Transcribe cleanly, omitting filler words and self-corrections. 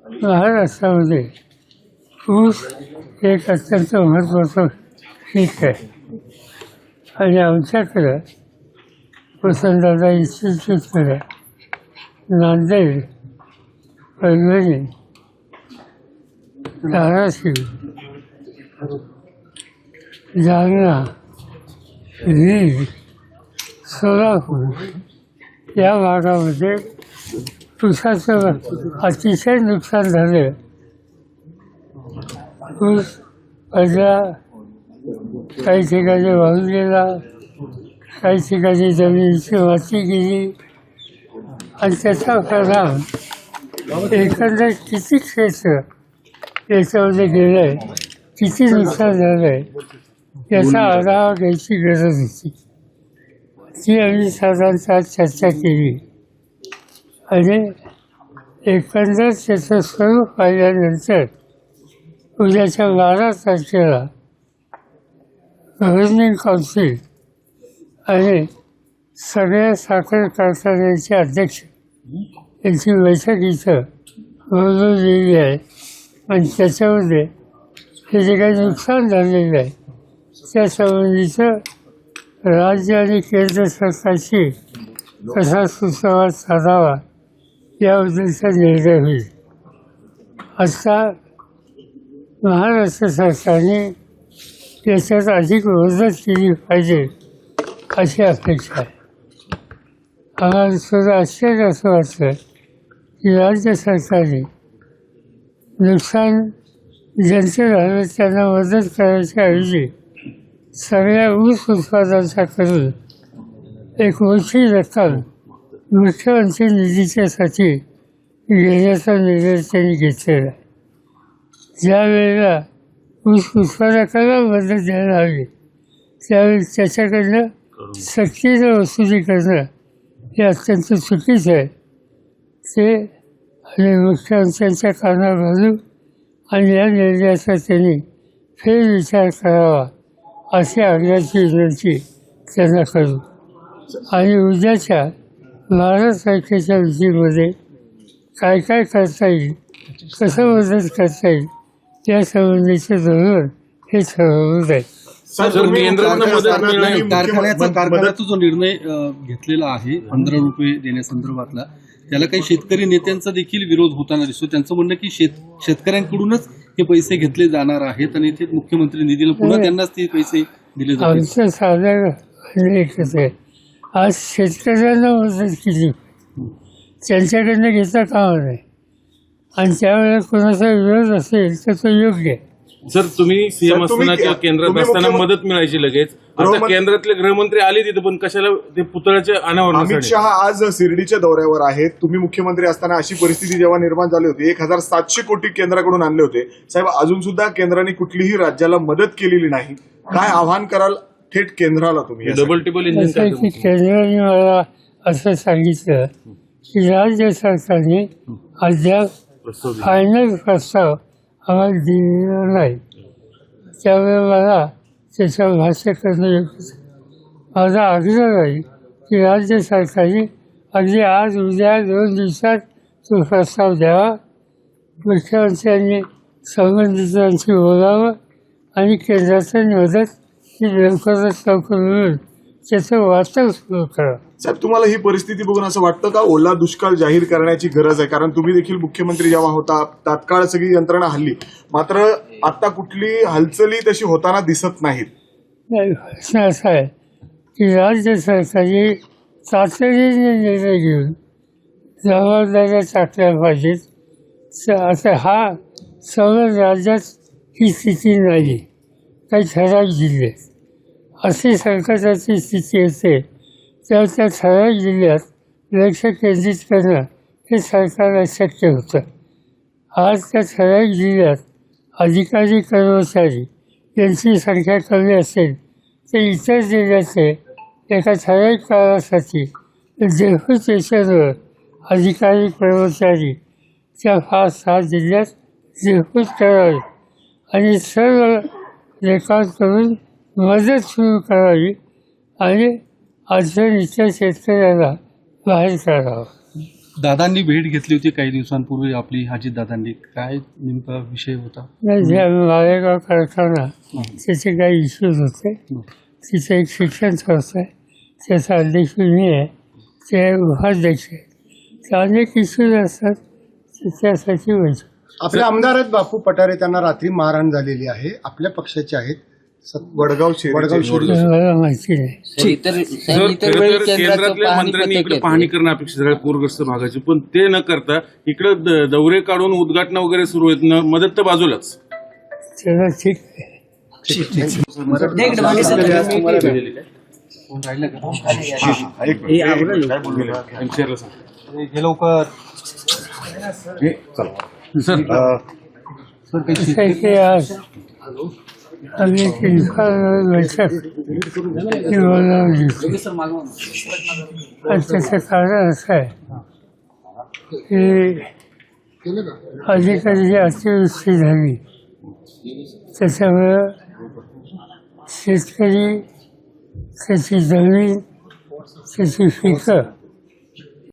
महाराष्ट्रामध्ये ऊस एक अत्यंत महत्त्वाचं पीक आहे आणि आमच्याकडं वसंतदादा इन्स्टिट्यूटकडे नांदेड, परभणी, धाराशिव, जालना, बीड, सोलापूर या भागामध्ये ऊसाचं अतिशय नुकसान झालं. ऊस पडला, काही ठिकाणी वाहून गेला, काही ठिकाणी जमिनीची माती गेली आणि त्याचा परिणाम एकंदर किती क्षेत्र याच्यामध्ये गेलं आहे, किती नुकसान झालं आहे याचा आढावा घ्यायची गरज होती. ती आम्ही साधारणतः चर्चा केली आणि एकंदर त्याचं स्वरूप पाहिल्यानंतर उद्याच्या 12 तारखेला गव्हर्निंग काउन्सिल आणि सगळ्या साखर कारखान्याचे अध्यक्ष यांची बैठक इथं बोलवलेली आहे आणि त्याच्यामध्ये हे जे काही नुकसान झालेलं आहे त्यासंबंधीचं राज्य आणि केंद्र सरकारशी कसा सुसंवाद साधावा याबद्दलचा निर्णय होईल. आता महाराष्ट्र सरकारने याच्यात अधिक मदत केली पाहिजे अशी अपेक्षा आहे. आम्हाला सुद्धा आश्चर्य असं वाटतं की राज्य सरकारने नुकसान ज्यांचं झालं त्यांना मदत करायच्या ऐवजी सगळ्या ऊस उत्पादनाचा करून एक मोठी रक्कम मुख्यमंत्री निधीच्यासाठी घेण्याचा निर्णय त्यांनी घेतलेला आहे. ज्या वेळेला ऊस उत्पादकाला मदत द्यायला हवी त्यावेळी त्याच्याकडनं सक्तीनं वसुली करणं हे अत्यंत चुकीचं आहे. ते आणि मुख्यमंत्र्यांच्या कानावर घालून आणि या निर्णयाचा त्यांनी फेरविचार करावा अशी आग्रहाची विनंती त्यांना करू. आणि उद्याच्या 12 तारखेच्या विधीमध्ये काय काय करता येईल, कसं मदत करता येईल यासंबंधीचे धोरण हे ठरवलं जाईल. कारखान्याचा जो निर्णय घेतलेला आहे 15 रुपये देण्यासंदर्भातला, त्याला काही शेतकरी नेत्यांचा देखील विरोध होताना दिसतो. त्यांचं म्हणणं की शेतकऱ्यांकडूनच हे पैसे घेतले जाणार आहेत आणि ते मुख्यमंत्री निधीला पुन्हा त्यांनाच ते पैसे दिले जातील. आमचं साधं एकच आहे, आज शेतकऱ्यांना मदत केली त्यांच्याकडनं घेता कामा नाही आणि त्यावेळेला कोणाचा विरोध असेल तर तो योग्य आहे. सर, तुम्ही सीएम असताना किंवा केंद्रात असताना मदत मिळायची लगेच. आता केंद्रातले गृहमंत्री आले तिथे, पण कशाला ते पुतळ्याचे अनावरण? अमित शहा आज शिर्डीच्या दौऱ्यावर आहेत. तुम्ही मुख्यमंत्री असताना अशी परिस्थिती जेव्हा निर्माण झाली होती 1700 कोटी केंद्राकडून आणले होते. साहेब, अजून सुद्धा केंद्राने कुठलीही राज्याला मदत केलेली नाही. काय आव्हान कराल थेट केंद्राला तुम्ही? डबल टिबल इंजिन केंद्राने मला असं सांगितलं की राज्य सरकारने अद्याप फायनल प्रस्ताव आम्हाला दिलेला नाही, त्यामुळे मला त्याच्यावर भाष्य करणं योग्य. माझा आग्रह राहील की राज्य सरकारने अगदी आज उद्या 2 दिवसात तो प्रस्ताव द्यावा. मुख्यमंत्र्यांनी संबंधितांशी बोलावं आणि केंद्राचं मदत ही लवकरात लवकर मिळून त्याचं वाटप सुरू करावं. साहेब, तुम्हाला ही परिस्थिती बघून असं वाटतं का ओला दुष्काळ जाहीर करण्याची गरज आहे? कारण तुम्ही देखील मुख्यमंत्री जेव्हा होता तात्काळ सगळी यंत्रणा हल्ली, मात्र आता कुठली हालचाली तशी होताना दिसत नाहीत. प्रश्न असा आहे की राज्य सरकारने तातडीने निर्णय घेऊन जबाबदाऱ्या टाकल्या पाहिजेत. आता हा सगळं राज्यात ही स्थिती नाही, काही ठराविक जिल्ह्यात अशी संकटाची स्थिती असते तेव्हा त्या ठराविक जिल्ह्यात लक्ष केंद्रित करणं हे सरकारला शक्य होतं. आज त्या ठराविक जिल्ह्यात अधिकारी कर्मचारी यांची संख्या कमी असेल तर इतर जिल्ह्याचे एका ठराविक काळासाठी डेप्युटेशनवर अधिकारी कर्मचारी त्या 5-6 जिल्ह्यात डेप्यूट करावे आणि सर्व रेकॉर्ड करून मदत सुरू करावी आणि अडचणीच्या शेतकऱ्याला बाहेर काढावं. दादांनी भेट घेतली होती काही दिवसांपूर्वी आपली अजितदादांनी, काय नेमका विषय होता? मालेगाव कारखाना त्याचे काही इश्यूज होते. तिचं एक शिक्षण संस्था आहे, त्याचा अध्यक्ष मी आहे, ते उपाध्यक्ष आहे. ते अनेक इश्यूज असतात, त्यासाठी व्हायचं. आपले आमदार आहेत बापू पठारे, त्यांना रात्री मारहाण झालेली आहे, आपल्या पक्षाचे आहेत. वडगाव मला माहिती नाही. केंद्रातल्या मंत्र्यांनी इकडे पाहणी करणं अपेक्षित आहे पूरग्रस्त भागाची, पण ते न करता इकडे दौरे काढून उद्घाटन वगैरे सुरू आहेत ना, मदत तर बाजूलाच. त्याला ठीक आहे. आज आम्ही एक बैठक बोलावली आणि त्याचं कारण असं आहे की अधिकारीची अतिवृष्टी झाली, त्याच्यामुळं शेतकरी त्याची जमीन त्याची पिकं